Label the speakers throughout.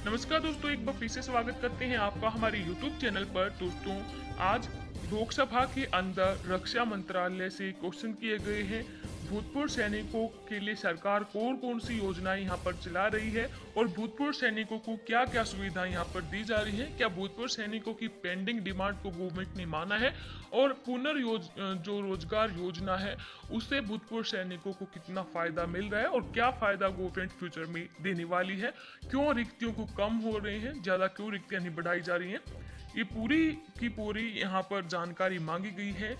Speaker 1: नमस्कार दोस्तों, एक बार फिर से स्वागत करते हैं आपका हमारे YouTube चैनल पर। दोस्तों, आज लोकसभा के अंदर रक्षा मंत्रालय से क्वेश्चन किए गए हैं। भूतपूर्व सैनिकों के लिए सरकार कौन कौन सी योजनाएं यहाँ पर चला रही है और भूतपूर्व सैनिकों को क्या क्या सुविधाएं यहाँ पर दी जा रही है। क्या भूतपूर्व सैनिकों की पेंडिंग डिमांड को गवर्नमेंट ने माना है और जो रोजगार योजना है उससे भूतपूर्व सैनिकों को कितना फायदा मिल रहा है और क्या फायदा गवर्नमेंट फ्यूचर में देने वाली है। क्यों रिक्तियों को कम हो रहे हैं, ज्यादा क्यों रिक्तियां नहीं बढ़ाई जा रही हैं। ये पूरी की पूरी यहाँ पर जानकारी मांगी गई है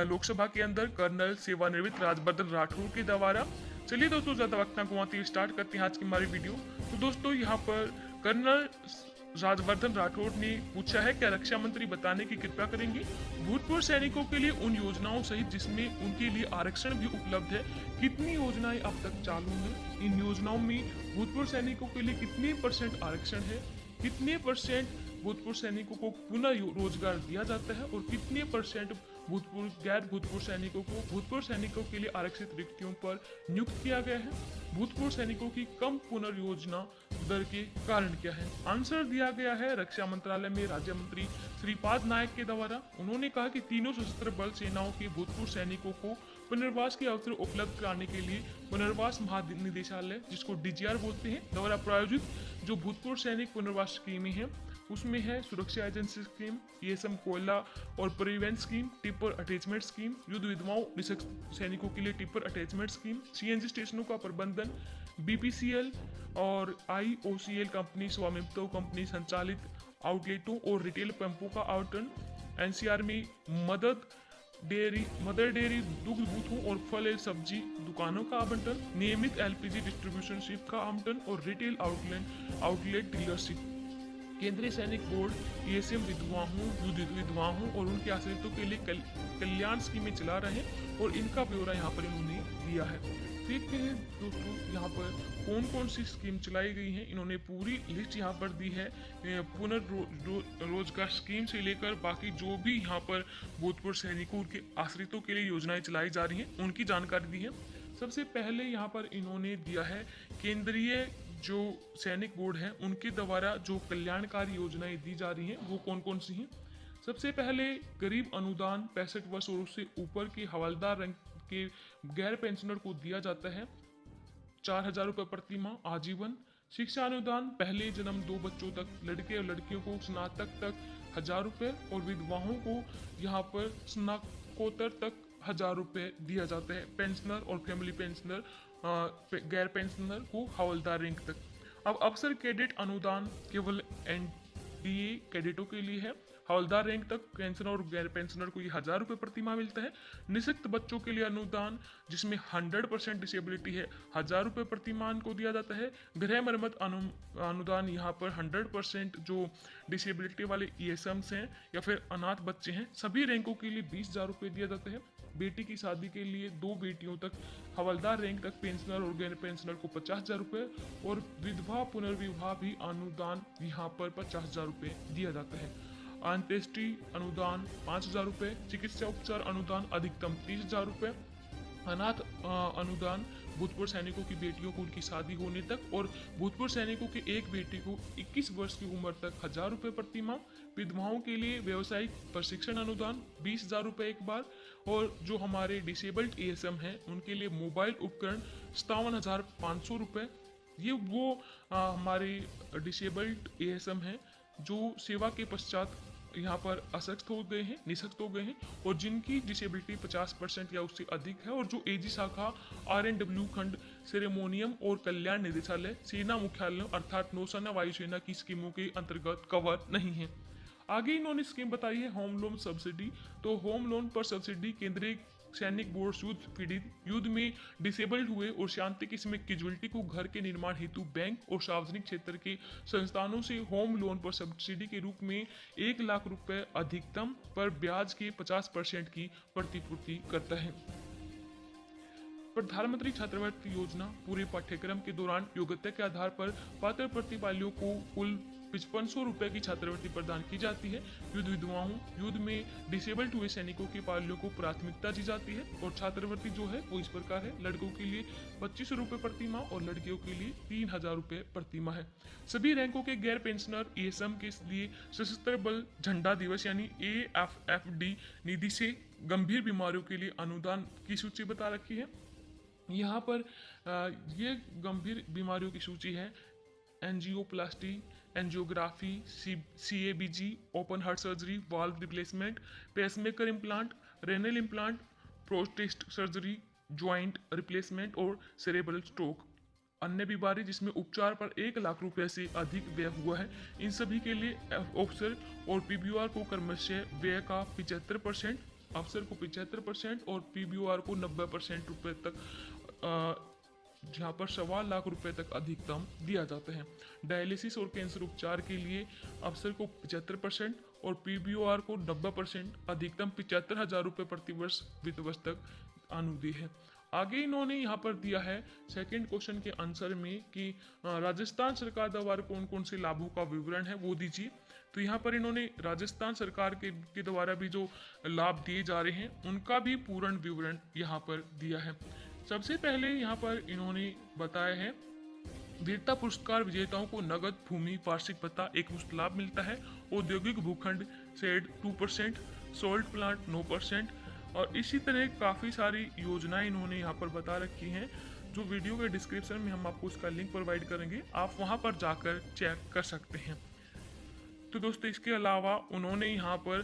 Speaker 1: लोकसभा के अंदर कर्नल सेवानिवृत्त राजवर्धन राठौर के द्वारा। चलिए दोस्तों, ज्यादा वक्त ना गवाते हुए स्टार्ट करते हैं आज की हमारी वीडियो। तो दोस्तों, यहाँ पर कर्नल राजवर्धन राठौर ने पूछा है, क्या रक्षा मंत्री बताने की कृपया करेंगे भूतपूर्व सैनिकों के लिए उन योजनाओं सहित जिसमें उनके लिए आरक्षण भी उपलब्ध है, कितनी योजनाएं अब तक चालू हैं। इन योजनाओं में भूतपूर्व सैनिकों के लिए कितने परसेंट आरक्षण है, कितने परसेंट भूतपूर्व सैनिकों को पुनः रोजगार दिया जाता है और कितने परसेंट गैर भूतपूर्व सैनिकों को भूतपूर्व सैनिकों के लिए आरक्षित रिक्तियों पर नियुक्त किया गया है। भूतपूर्व सैनिकों की कम पुनर्योजना दर के कारण क्या है। आंसर दिया गया है रक्षा मंत्रालय में राज्य मंत्री श्रीपाद नायक के द्वारा। उन्होंने कहा कि तीनों सशस्त्र बल सेनाओं के भूतपूर्व सैनिकों को पुनर्वास के अवसर उपलब्ध कराने के लिए पुनर्वास महानिदेशालय, जिसको डीजीआर बोलते हैं, द्वारा प्रायोजित जो भूतपूर्व सैनिक पुनर्वास स्कीमें हैं उसमें है सुरक्षा एजेंसी स्कीम, पीएसएम कोयला और परिवहन स्कीम, टिपर अटैचमेंट स्कीम, युद्ध विधवाओं सैनिकों के लिए टिपर अटैचमेंट स्कीम, सीएनजी स्टेशनों का प्रबंधन, बीपीसीएल और आईओसीएल कंपनी स्वामित्व कंपनी संचालित आउटलेटों और रिटेल पंपों का आवंटन, एनसीआर में मदर डेयरी दुग्ध बूथों और फल एवं सब्जी दुकानों का आवंटन, नियमित एलपीजी डिस्ट्रीब्यूशन शिप का आवंटन और रिटेल आउटलेट डीलरशिप। केंद्रीय सैनिक बोर्ड पीएसएम विधवाओं, युद्ध विधवाओं और उनके आश्रितों के लिए कल्याण स्कीमें चला रहे हैं और इनका ब्यौरा यहाँ पर इन्होंने दिया है। देखते हैं दोस्तों, यहाँ पर कौन कौन सी स्कीम चलाई गई हैं। इन्होंने पूरी लिस्ट यहाँ पर दी है पुनर्रोजगार स्कीम से लेकर बाकी जो भी यहाँ पर भूतपूर्व सैनिकों के आश्रितों के लिए योजनाएं चलाई जा रही हैं उनकी जानकारी दी है। सबसे पहले यहाँ पर इन्होंने दिया है केंद्रीय जो सैनिक बोर्ड है उनके द्वारा जो कल्याणकारी योजनाएं दी जा रही हैं वो कौन कौन सी हैं। सबसे पहले गरीब अनुदान 65 वर्ष और उससे ऊपर के हवलदार रंग के गैर पेंशनर को दिया जाता है 4,000 रुपये प्रति माह आजीवन। शिक्षा अनुदान पहले जन्म 2 बच्चों तक लड़के और लड़कियों को स्नातक तक 1,000 रुपये और विधवाओं को यहाँ पर स्नातकोत्तर तक 1,000 रुपये दिया जाता है। पेंशनर और फैमिली पेंशनर गैर पेंशनर को हवलदार रैंक तक। अब अफसर कैडेट अनुदान केवल एनडीए कैडेटों के लिए है। हवलदार रैंक तक पेंशनर और गैर पेंशनर को ये 1,000 रुपये प्रति माह मिलता है। निःशक्त बच्चों के लिए अनुदान जिसमें 100% डिसेबिलिटी है 1,000 रुपये प्रति माह को दिया जाता है। गृह मरम्मत अनुदान यहाँ पर 100% जो डिसेबिलिटी वाले ईएसएम्स हैं या फिर अनाथ बच्चे हैं सभी रैंकों के लिए 20,000 रुपये दिया जाता है। बेटी की शादी के लिए 2 बेटियों तक हवलदार रैंक तक पेंशनर और गैर पेंशनर को 50,000 रुपये और विधवा पुनर्विवाह भी अनुदान यहाँ पर 50,000 रुपये दिया जाता है। अंत्येष्टि अनुदान 5,000 रुपये, चिकित्सा उपचार अनुदान अधिकतम 30,000 रुपये, अनाथ अनुदान भूतपूर्व सैनिकों की बेटियों को उनकी शादी होने तक और भूतपूर्व सैनिकों की एक बेटी को 21 वर्ष की उम्र तक 1,000 रुपये प्रति माह। विधवाओं के लिए व्यावसायिक प्रशिक्षण अनुदान 20,000 रुपये एक बार और जो हमारे डिसेबल्ड एएसएम हैं उनके लिए मोबाइल उपकरण 57,500 रुपये। ये वो हमारे डिसेबल्ड एएसएम हैं जो सेवा के पश्चात यहाँ पर अशक्त हो गए हैं, निःशक्त हो गए हैं और जिनकी डिसेबिलिटी 50% या उससे अधिक है और जो एजी शाखा आरएनडब्ल्यू खंड सेरेमोनियम और कल्याण निदेशालय सेना मुख्यालय अर्थात नौसेना वायुसेना की स्कीमों के अंतर्गत कवर नहीं है। आगे इन्होंने स्कीम बताई है होम लोन सब्सिडी। तो होम लोन पर सब्सिडी केंद्रीय सैनिक बोर्ड युद्ध पीड़ित युद्ध में डिसेबल्ड हुए और शांति की समय कैजुअलिटी को घर के निर्माण हेतु बैंक और सार्वजनिक क्षेत्र के संस्थानों से होम लोन पर सब्सिडी के रूप में 1,00,000 रुपये अधिकतम पर ब्याज के 50% की प्रतिपूर्ति करता है। प्रधानमंत्री छात्रवृत्ति योजना पूरे पाठ्यक्रम के दौरान योग्यता के आधार पर पात्र प्रतिभागियों को कुल ₹5500 की छात्रवृत्ति प्रदान की जाती है। युद्ध विधवाओं, युद्ध में डिसेबल्ड हुए सैनिकों के पाल्यों को प्राथमिकता दी जाती है और छात्रवृत्ति जो है वो इस प्रकार है। लड़कों के लिए ₹2500 प्रति माह और लड़कियों के लिए ₹3000 प्रति माह है। सभी रैंकों के गैर पेंशनर ईएसएम के लिए सशस्त्र बल झंडा दिवस यानी AFFD निधि से गंभीर बीमारियों के लिए अनुदान की सूची बता रखी है। यहाँ पर ये गंभीर बीमारियों की सूची है: angioplasty, angiography, CABG, open heart surgery, valve replacement, pacemaker implant, renal implant, prostate surgery, joint replacement और सेरेब्रल स्ट्रोक। अन्य बीमारी जिसमें उपचार पर 1 लाख रुपए से अधिक व्यय हुआ है, इन सभी के लिए अफसर और PBOR को क्रमशः व्यय का 75%, अफसर को 75% और PBOR को 90% रुपए तक, जहाँ पर 1.25 लाख रुपए तक अधिकतम दिया जाता है। डायलिसिस और कैंसर उपचार के लिए अफसर को 75% और PBOR को 90%, अधिकतम 75,000 रुपये प्रति वर्ष वित्त वर्ष तक अनुदान है। आगे इन्होंने यहाँ पर दिया है सेकंड क्वेश्चन के आंसर में कि राजस्थान सरकार द्वारा कौन कौन से लाभों का विवरण है वो दीजिए। तो यहाँ पर इन्होंने राजस्थान सरकार के द्वारा भी जो लाभ दिए जा रहे हैं उनका भी पूर्ण विवरण यहाँ पर दिया है। सबसे पहले यहाँ पर इन्होंने बताया है वीरता पुरस्कार विजेताओं को नगद भूमि वार्षिक भत्ता एक मुश्त लाभ मिलता है। औद्योगिक भूखंड शेड 2%, सोल्ट प्लांट 9%, और इसी तरह काफ़ी सारी योजनाएं इन्होंने यहाँ पर बता रखी हैं, जो वीडियो के डिस्क्रिप्शन में हम आपको उसका लिंक प्रोवाइड करेंगे, आप वहाँ पर जाकर चेक कर सकते हैं। तो दोस्तों इसके अलावा उन्होंने यहाँ पर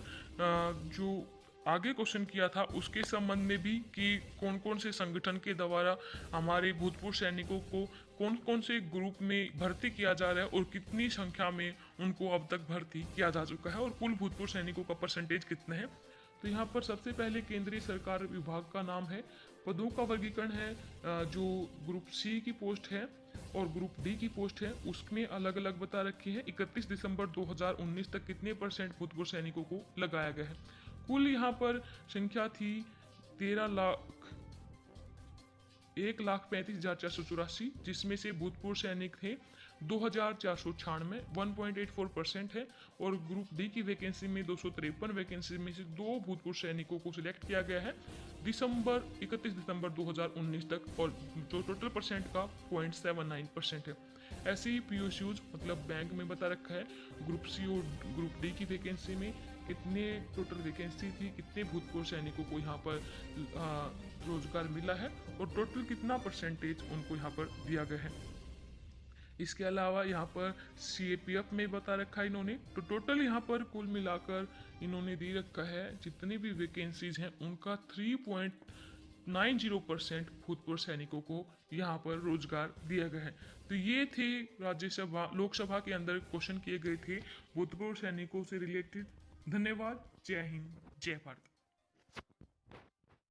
Speaker 1: जो आगे क्वेश्चन किया था उसके संबंध में भी कि कौन कौन से संगठन के द्वारा हमारे भूतपूर्व सैनिकों को कौन कौन से ग्रुप में भर्ती किया जा रहा है और कितनी संख्या में उनको अब तक भर्ती किया जा चुका है और कुल भूतपूर्व सैनिकों का परसेंटेज कितना है। तो यहाँ पर सबसे पहले केंद्रीय सरकार विभाग का नाम है, पदों का वर्गीकरण है, जो ग्रुप C की पोस्ट है और ग्रुप D की पोस्ट है उसमें अलग अलग बता रखी है। 31 दिसंबर 2019 तक कितने % भूतपूर्व सैनिकों को लगाया गया है। कुल यहाँ पर संख्या थी 1,35,484, जिसमें से भूतपूर्व सैनिक थे 2,496, 1.84% है। और ग्रुप डी की वैकेंसी में 253 वैकेंसी में से 2 भूतपूर्व सैनिकों को सिलेक्ट किया गया है 31 दिसंबर 2019 तक, और जो टोटल परसेंट का 0.79% है। ऐसे ही PSUs मतलब बैंक में बता रखा है ग्रुप C और ग्रुप डी की वैकेंसी में कितने टोटल वैकेंसी थी, कितने भूतपूर्व सैनिकों को यहाँ पर रोजगार मिला है और टोटल कितना परसेंटेज उनको यहाँ पर दिया गया है। इसके अलावा यहाँ पर CAPF में बता रखा है इन्होंने, तो टोटल यहाँ पर कुल मिलाकर इन्होंने दे रखा है जितनी भी वैकेंसीज हैं उनका 3.90% भूतपूर्व सैनिकों को यहाँ पर रोजगार दिया गया है। तो ये थे राज्यसभा लोकसभा के अंदर क्वेश्चन किए गए थे भूतपूर्व सैनिकों से रिलेटेड। धन्यवाद। जय हिंद, जय भारत।